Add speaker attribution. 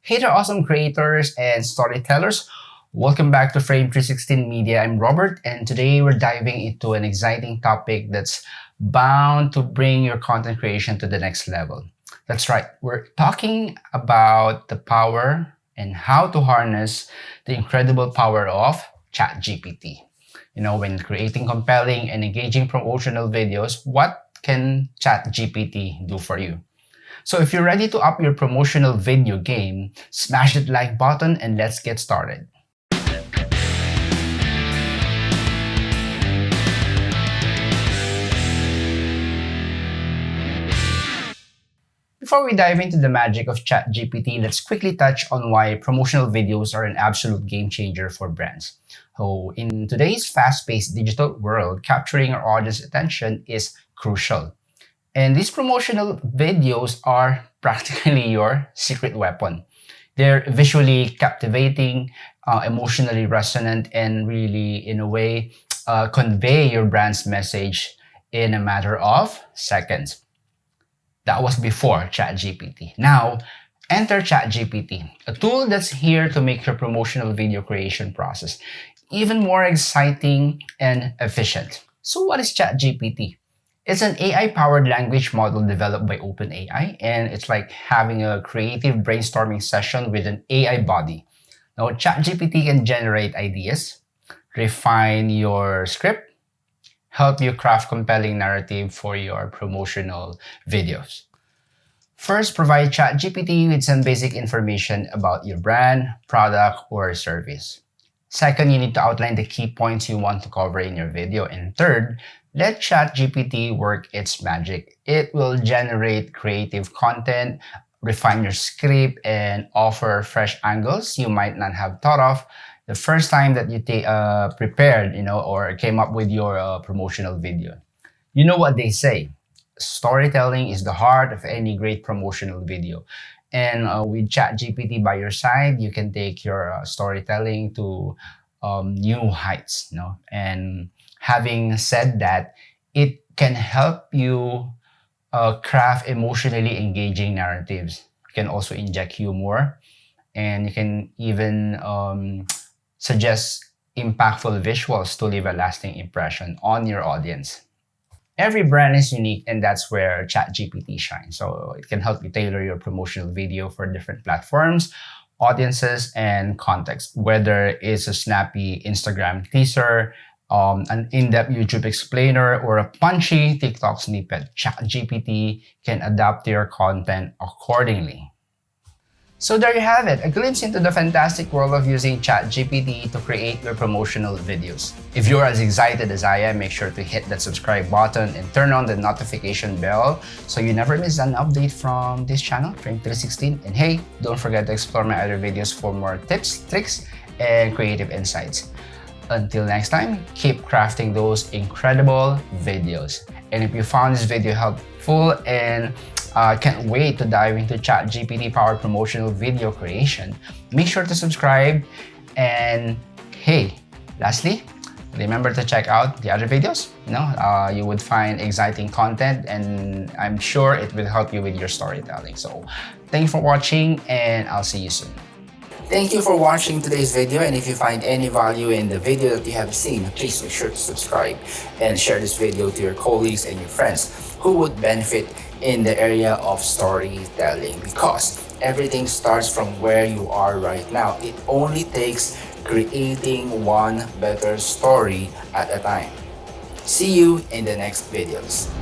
Speaker 1: Hey there, awesome creators and storytellers. Welcome back to Frame 316 Media. I'm Robert, and today we're diving into an exciting topic that's bound to bring your content creation to the next level. That's right, we're talking about the power and how to harness the incredible power of ChatGPT. When creating compelling and engaging promotional videos, what can ChatGPT do for you? So if you're ready to up your promotional video game, smash that like button and let's get started. Before we dive into the magic of ChatGPT, let's quickly touch on why promotional videos are an absolute game changer for brands. So in today's fast-paced digital world, capturing our audience attention is crucial. And these promotional videos are practically your secret weapon. They're visually captivating, emotionally resonant, and really, in a way, convey your brand's message in a matter of seconds. That was before ChatGPT. Now, enter ChatGPT, a tool that's here to make your promotional video creation process even more exciting and efficient. So what is ChatGPT? It's an AI-powered language model developed by OpenAI, and it's like having a creative brainstorming session with an AI body. Now, ChatGPT can generate ideas, refine your script, help you craft compelling narrative for your promotional videos. First, provide ChatGPT with some basic information about your brand, product, or service. Second, you need to outline the key points you want to cover in your video. And third, let ChatGPT work its magic. It will generate creative content, refine your script, and offer fresh angles you might not have thought of the first time that you prepared, or came up with your promotional video. You know what they say, storytelling is the heart of any great promotional video. And with ChatGPT by your side, you can take your storytelling to new heights. And having said that, it can help you craft emotionally engaging narratives. You can also inject humor, and you can even suggest impactful visuals to leave a lasting impression on your audience. Every brand is unique, and that's where ChatGPT shines. So it can help you tailor your promotional video for different platforms, audiences, and context. Whether it's a snappy Instagram teaser, an in-depth YouTube explainer, or a punchy TikTok snippet, ChatGPT can adapt to your content accordingly. So there you have it, a glimpse into the fantastic world of using ChatGPT to create your promotional videos. If you're as excited as I am, make sure to hit that subscribe button and turn on the notification bell so you never miss an update from this channel, Frame 316. And hey, don't forget to explore my other videos for more tips, tricks, and creative insights. Until next time, keep crafting those incredible videos. And if you found this video helpful and can't wait to dive into ChatGPT powered promotional video creation, make sure to subscribe. And hey, lastly, remember to check out the other videos. You would find exciting content, and I'm sure it will help you with your storytelling. So thank you for watching, and I'll see you soon. Thank you for watching today's video, and if you find any value in the video that you have seen, please make sure to subscribe and share this video to your colleagues and your friends who would benefit in the area of storytelling, because everything starts from where you are right now. It only takes creating one better story at a time. See you in the next videos.